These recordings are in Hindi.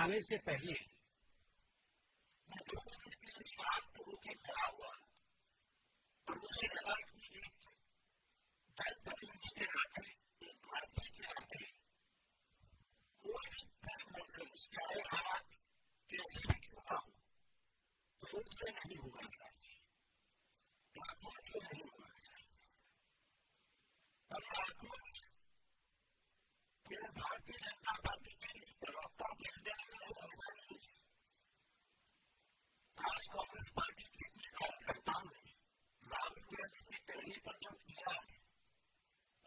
आने से पहले मैं 2 मिनट के लिए शांत होकर खड़ा हुआ और मुझे लगा कि एक जनप्रतिनिधि के नाते, एक भारतीय के नाते कोई भी प्रेस कॉन्फ्रेंस चाहे हालात कैसे भी क्यों ना हो, रोड में नहीं होना चाहिए, आक्रोश में नहीं होना चाहिए। और आक्रोश केवल भारतीय जनता पार्टी के इस प्रवक्ता के हृदय में है, ऐसा नहीं है। आज कांग्रेस पार्टी के कुछ कार्यकर्ताओं ने राहुल गांधी के कहने पर जो किया है,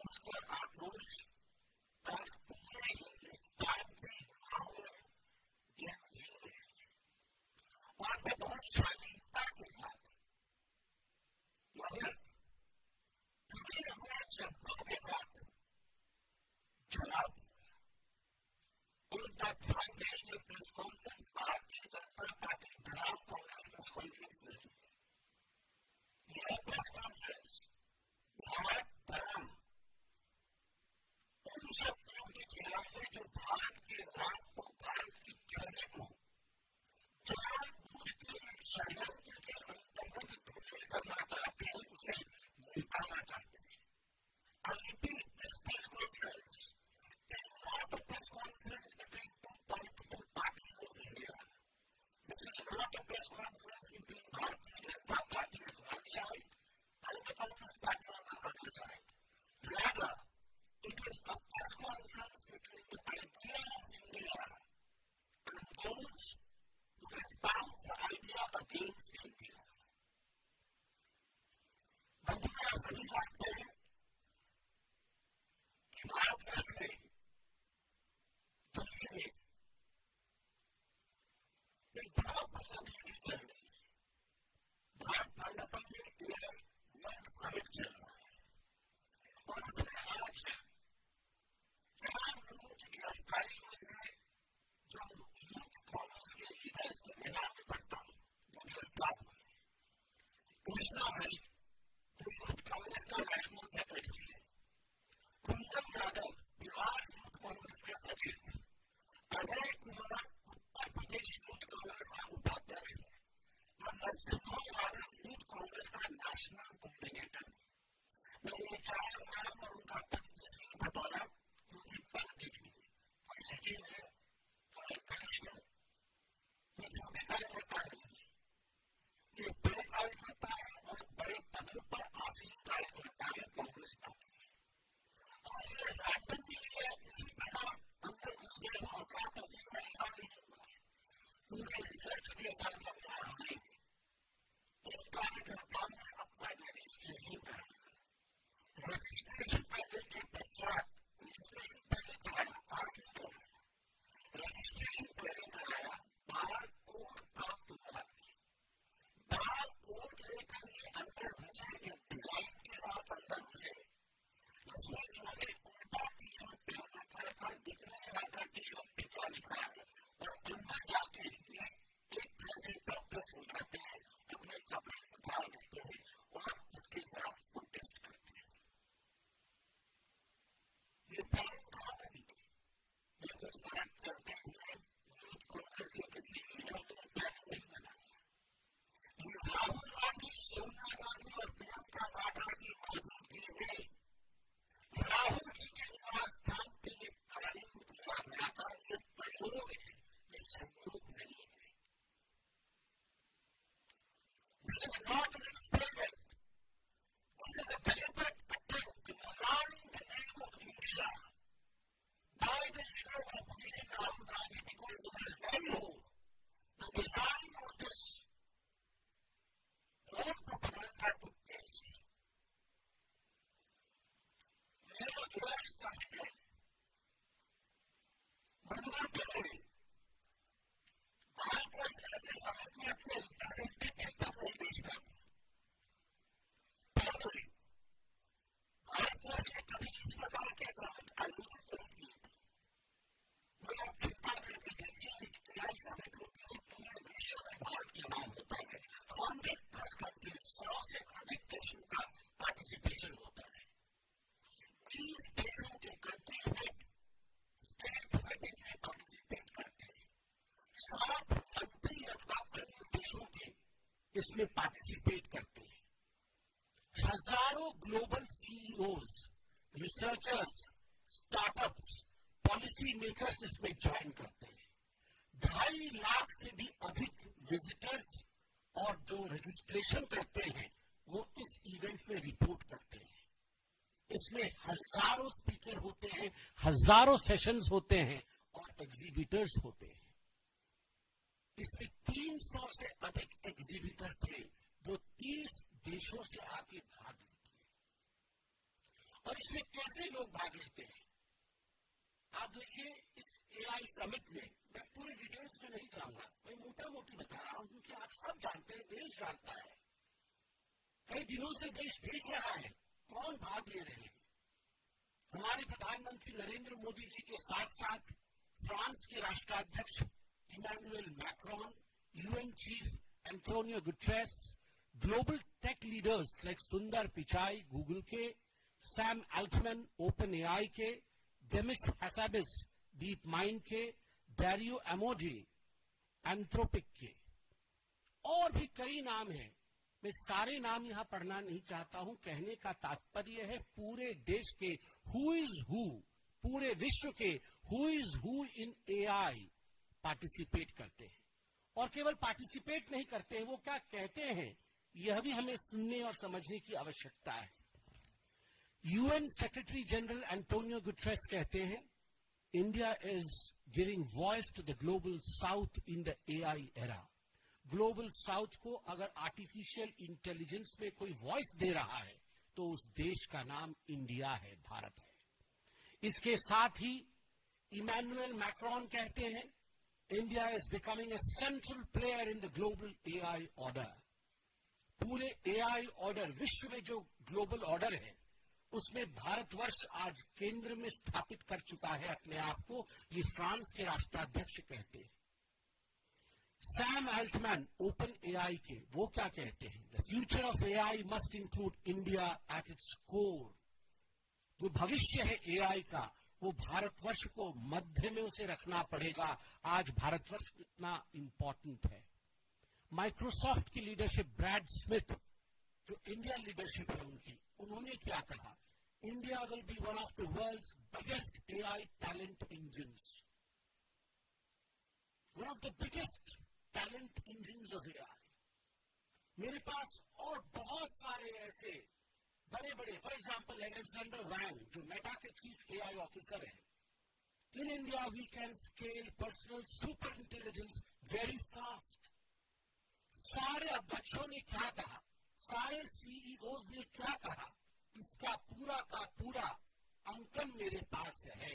उसका आक्रोश आज पूरे हिंदुस्तान के युवाओं में जनजीवन है। और मैं बहुत शालीनता के साथ मगर चुने हुए शब्दों के साथ जवाब एक बार ध्यान दें, ये press conference Bharatiya Janata party बनाम कांग्रेस प्रेस कॉन्फ्रेंस नहीं है। यह प्रेस कॉन्फ्रेंस भारत बनाम उन शक्तियों के खिलाफ है जो भारत के नाम को, भारत की छवि को जानबूझ के एक षड्यंत्र के अंतर्गत धूमिल करना चाहते हैं, उसे मिटाना चाहते हैं। I repeat, this press conference is not a press conference between two political parties of India. This is not a press conference between Bharatiya Janata Party on one side and the Congress Party on the other side. Rather, it is a press conference between the idea of India and those who espouse the idea against India. बंधुओं, सभी जानते हैं कि भारतवर्ष में दिल्ली में एक बहुत बड़ी गतिविधि चल रही है। भारत मंडपम में AI वर्ल्ड समिट चल रहा है और उसमें आज 4 लोगों की गिरफ्तारी हुई है जो यूथ कांग्रेस के लीडर्स के नाम में पढ़ता हूँ, जो गिरफ्तार हुए हैं। कृष्णा हरि यूथ कांग्रेस का नेशनल सेक्रेटरी है, कुंदन यादव बिहार यूथ कांग्रेस के सचिव, अजय कुमार उत्तर प्रदेश यूथ कांग्रेस का उपाध्यक्ष है और नरसिम्हा यादव यूथ कांग्रेस का नेशनल कोऑर्डिनेटर है। मैंने ये 4 नाम और उनका पद इसलिए बताया क्योंकि पद देखिए, कोई सचिव है, कोई अध्यक्ष है, ये छोटे कार्यकर्ता नहीं है, ये बड़े कार्यकर्ता है और बड़े पदों पर आसीन कार्यकर्ता है कांग्रेस पार्टी के। और ये रैंडमली है, इसी प्रकार अंदर घुस गए अफरा तफरी में ऐसा नहीं हुआ है। पूरे रिसर्च के साथ हम यहाँ आएंगे। इन कार्यकर्ताओं ने अपना रजिस्ट्रेशन कराया। रजिस्ट्रेशन करने के पश्चात रजिस्ट्रेशन पहले कराया, आज नहीं कराया। रजिस्ट्रेशन पहले कराया, बार कोड प्राप्त हुआ है। बार कोड लेकर ये अंदर घुसे, एक डिजाइन के साथ अंदर घुसे, जिसमें इन्होंने उल्टा टी-शर्ट पहन रखा था, दिखने लगा टी-शर्ट पे क्या लिखा है, और अंदर जाके ये एक तरह से टॉपलेस हो जाते हैं, अपने कपड़े उतार देते हैं और उसके साथ प्रोटेस्ट करते हैं। ये प्लानिंग कहाँ बनी थी? इसमें पार्टिसिपेट करते हैं। हजारों global CEOs, researchers, startups, policy makers इसमें ज्वाइन करते हैं। 2.5 लाख से भी अधिक विजिटर्स और जो रजिस्ट्रेशन करते हैं वो इस इवेंट में रिपोर्ट करते हैं। इसमें हजारों स्पीकर होते हैं, हजारों सेशंस होते हैं और एग्जीबिटर्स होते हैं। इसमें 300 से अधिक एग्जीबिटर थे जो 30 देशों से आके भाग लेते हैं। और इसमें कैसे लोग भाग लेते हैं आप देखिए। इस एआई समिट में मैं पूरी डिटेल्स में नहीं जाऊंगा, मैं मोटा मोटी बता रहा हूं क्योंकि आप सब जानते हैं, देश जानता है। कई दिनों से देश देख रहा है कौन भाग ले रहे हैं। हमारे प्रधानमंत्री नरेंद्र मोदी जी के साथ साथ फ्रांस के राष्ट्राध्यक्ष Emmanuel Macron, UN chief Antonio Guterres, global tech leaders like Sundar Pichai Google के, सैम अल्टमैन ओपन एआई के, डेमिस हैसाबिस डीप माइंड के, डैरियो एमोजी एंथ्रोपिक के, और भी कई नाम हैं। मैं सारे नाम यहां पढ़ना नहीं चाहता हूं। कहने का तात्पर्य है पूरे देश के हु इज हु, पूरे विश्व के who is who in AI participate करते हैं। और केवल पार्टिसिपेट नहीं करते हैं, वो क्या कहते हैं यह भी हमें सुनने और समझने की आवश्यकता है। UN secretary general Antonio Guterres कहते हैं India is giving voice to the global south in the AI era. Global south को अगर आर्टिफिशियल इंटेलिजेंस में कोई वॉइस दे रहा है तो उस देश का नाम इंडिया है, भारत है। इसके साथ ही इमैनुअल मैक्रोन कहते हैं India is becoming a central player in the global AI order. पूरे एआई ऑर्डर, विश्व में जो ग्लोबल ऑर्डर है उसमें भारतवर्ष आज केंद्र में स्थापित कर चुका है अपने आप को, ये फ्रांस के राष्ट्राध्यक्ष कहते हैं। सैम अल्टमैन ओपन एआई के, वो क्या कहते हैं? The future of AI must include India at its core. जो भविष्य है एआई का वो भारतवर्ष को मध्य में उसे रखना पड़ेगा। आज भारतवर्ष कितना इंपॉर्टेंट है। माइक्रोसॉफ्ट की लीडरशिप, ब्रैड स्मिथ जो इंडिया लीडरशिप है उनकी, उन्होंने क्या कहा? India will be one of the world's biggest AI talent engines, one of the biggest talent engines of AI. मेरे पास और बहुत सारे ऐसे बड़े बड़े, फॉर एग्जाम्पल अलेक्जेंडर वैंग जो मेटा के चीफ एआई ऑफिसर है। In India we can scale personal super intelligence very fast. सारे अध्यक्षों ने क्या कहा, सारे सीईओज ने क्या कहा, इसका पूरा का पूरा अंकन मेरे पास है।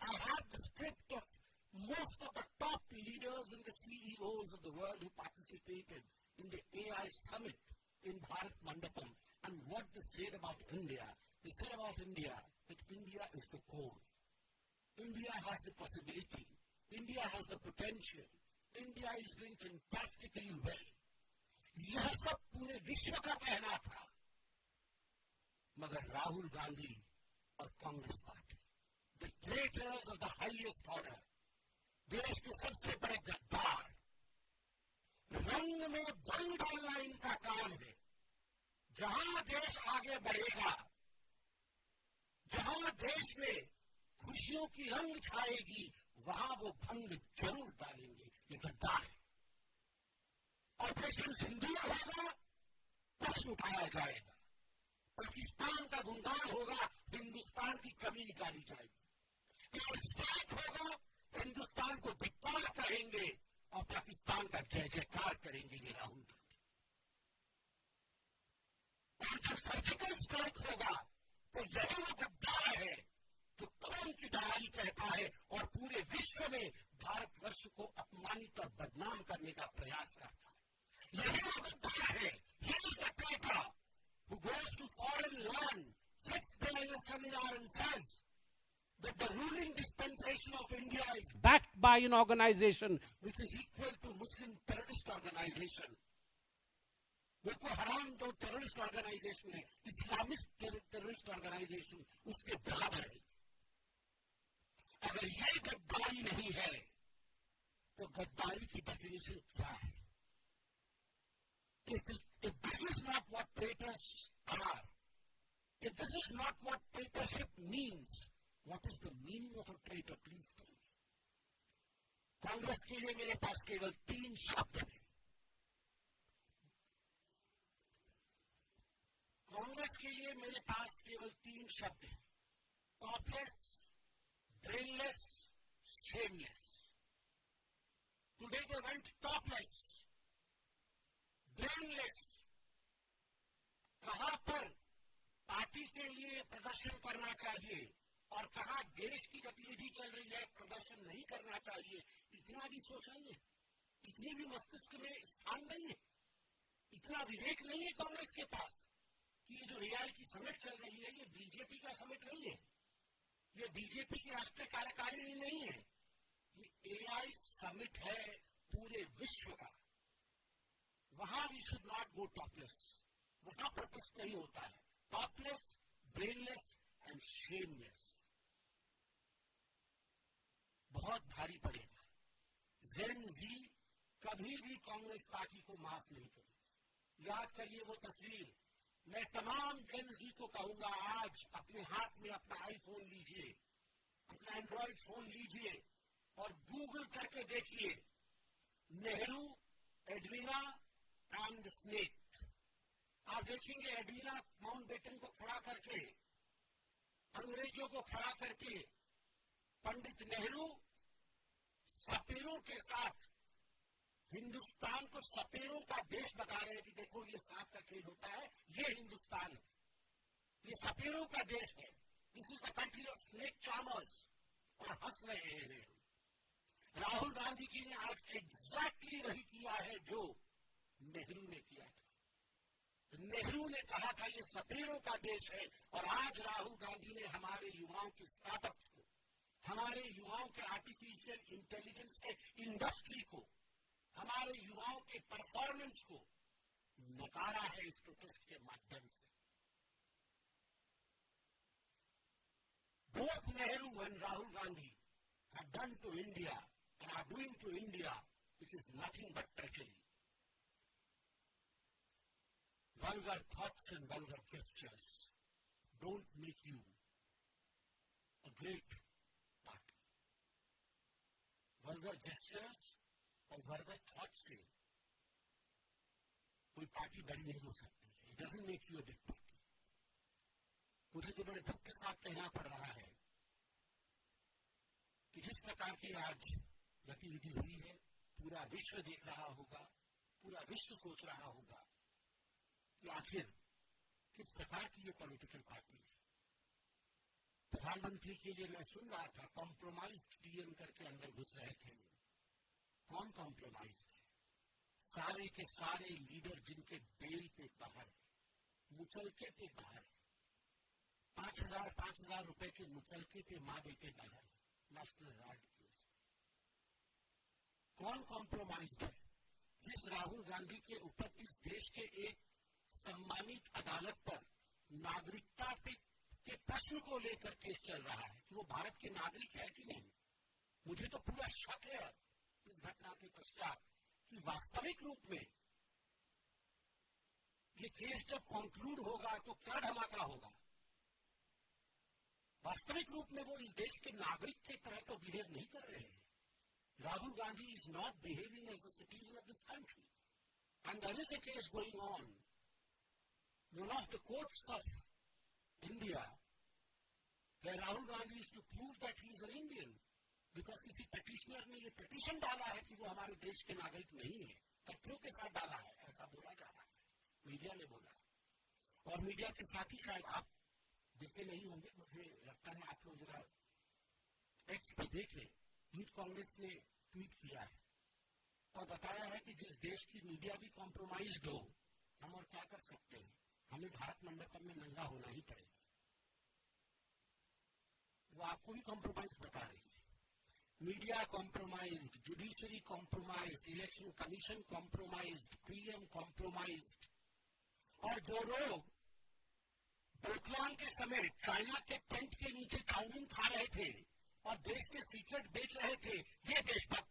I have the script of most of the top leaders and the CEOs of the world who participated in the AI summit in Bharat Mandapam. And what they said about India, they said about India that India is the core. India has the possibility. India has the potential. India is doing fantastically well. यह सब पूरे विश्व का कहना था, मगर राहुल गांधी और Congress party, the traitors of the highest order, देश के सबसे बड़े गद्दार, रंग में भंग डालना इनका काम है। जहां देश आगे बढ़ेगा, जहां देश में खुशियों की रंग छाएगी, वहां वो भंग जरूर डालेंगे। ये गद्दार है। ऑपरेशन सिंदूर होगा, प्रश्न उठाया जाएगा। पाकिस्तान का गुणगान होगा, हिंदुस्तान की कमी निकाली जाएगी। स्ट्राइक होगा, हिंदुस्तान को धिक्कार कहेंगे और पाकिस्तान का जय जयकार करेंगे ये राहुल गांधी। और जब सर्जिकल स्ट्राइक होगा तो यही वो गद्दार है जो कौम की दलाली कहता है और पूरे विश्व में भारतवर्ष को अपमानित और बदनाम करने का प्रयास करता है। यही वो गद्दार है। He is the traitor who goes to foreign land, sits there in a seminar and says that the ruling dispensation of India is backed by an organization which is equal to Muslim terrorist organization. Boko Haram जो terrorist organization है, Islamist terrorist organization, उसके बराबर है। अगर ये गद्दारी नहीं है तो गद्दारी की डेफिनेशन क्या है? If this is not what traitors are, if this is not what traitorship means, what is the meaning of a traitor? Please tell me. Congress के लिए मेरे पास केवल 3 शब्द हैं. कांग्रेस के लिए मेरे पास केवल 3 शब्द हैं. Topless, brainless, shameless. Today they went topless, brainless. कहां पर पार्टी के लिए प्रदर्शन करना चाहिए और कहां देश की गतिविधि चल रही है प्रदर्शन नहीं करना चाहिए, इतना भी सोच नहीं है, इतनी भी मस्तिष्क में स्थान नहीं है, इतना विवेक नहीं है कांग्रेस के पास कि ये जो एआई की समिट चल रही है ये बीजेपी का समिट नहीं है, ये बीजेपी की राष्ट्रीय कार्यकारिणी नहीं है, ये एआई समिट है पूरे विश्व का. वहां we should not go topless, वहां प्रोटेस्ट नहीं होता है. Topless, brainless and shameless. बहुत भारी पड़ेगा. जेन जी कभी भी कांग्रेस पार्टी को माफ नहीं करेगी. याद करिए वो तस्वीर. मैं तमाम जेन जी को कहूंगा आज अपने हाथ में अपना आईफोन लीजिए, अपना एंड्रॉइड फोन लीजिए और गूगल करके देखिए नेहरू, एडवीना एंड स्नेक. आप देखेंगे एडवीना माउंटबेटन को खड़ा करके, अंग्रेजों को खड़ा करके पंडित नेहरू सपेरों के साथ हिंदुस्तान को सपेरों का देश बता रहे हैं कि देखो ये सांप का खेल होता है, ये हिंदुस्तान है, ये सपेरों का देश है, this is the country of snake charmers. और हंस रहे हैं नेहरू. राहुल गांधी जी ने आज एग्जैक्टली वही किया है जो नेहरू ने किया था. नेहरू ने कहा था ये सपेरों का देश है और आज राहुल गांधी ने हमारे युवाओं के स्टार्टअप्स को, हमारे युवाओं के आर्टिफिशियल इंटेलिजेंस के इंडस्ट्री को, हमारे युवाओं के परफॉर्मेंस को नकारा है इस प्रोटेस्ट के माध्यम से. Both Nehru and Rahul Gandhi have done to India and are doing to India, which is nothing but treachery. Vulgar thoughts and vulgar gestures don't make you a great party. Vulgar gestures और vulgar thoughts से कोई पार्टी बड़ी नहीं हो सकती है. It doesn't make you a big party. मुझे तो बड़े दुख के साथ कहना पड़ रहा है कि जिस प्रकार की आज गतिविधि हुई है पूरा विश्व देख रहा होगा, पूरा विश्व सोच रहा होगा कि आखिर किस प्रकार की ये पॉलिटिकल पार्टी है. प्रधानमंत्री के लिए मैं सुन रहा था कॉम्प्रोमाइज्ड पीएम करके अंदर घुस रहे थे. कौन कॉम्प्रोमाइज्ड है? सारे के सारे लीडर जिनके बेल पे बाहर है, मुचलके पे बाहर है, 5,000 रुपए के मुचलके पे मां बेटे बाहर है, नेशनल राइट की. कौन कॉम्प्रोमाइज्ड है? जिस राहुल गांधी के ऊपर इस देश के एक सम्मानित अदालत पर नागरिकता के प्रश्न को लेकर केस चल रहा है कि वो भारत के नागरिक है कि नहीं. मुझे तो पूरा शक है इस घटना के पश्चात कि वास्तविक रूप में ये केस जब कंक्लूड होगा तो क्या धमाका होगा. वास्तविक रूप में वो इस देश के नागरिक की तरह तो बिहेव नहीं कर रहे हैं. Rahul Gandhi is not behaving as a citizen of this country. And there is a case going on one of the courts of India where Rahul Gandhi is to prove that he is an Indian because किसी पिटिशनर ने ये पिटिशन डाला है कि वो हमारे देश के नागरिक नहीं है. तथ्यों के साथ डाला है ऐसा बोला जा रहा है, मीडिया ने बोला है. और मीडिया के साथ ही शायद आप देखे नहीं होंगे, मुझे लगता है आप लोग जरा एक्स पे देख लें. यूथ कांग्रेस ने ट्वीट किया है और बताया है कि जिस देश की मीडिया भी कॉम्प्रोमाइज्ड हो हम और क्या कर सकते हैं, हमें भारत मंडपम में नंगा होना ही पड़ेगा. वो आपको भी कॉम्प्रोमाइज बता रही है. Media compromised, judiciary compromised, election commission compromised, PM compromised. और जो लोग डोकलाम के समय चाइना के टेंट के नीचे चाउमीन खा रहे थे और देश के सीक्रेट बेच रहे थे, ये देशभक्त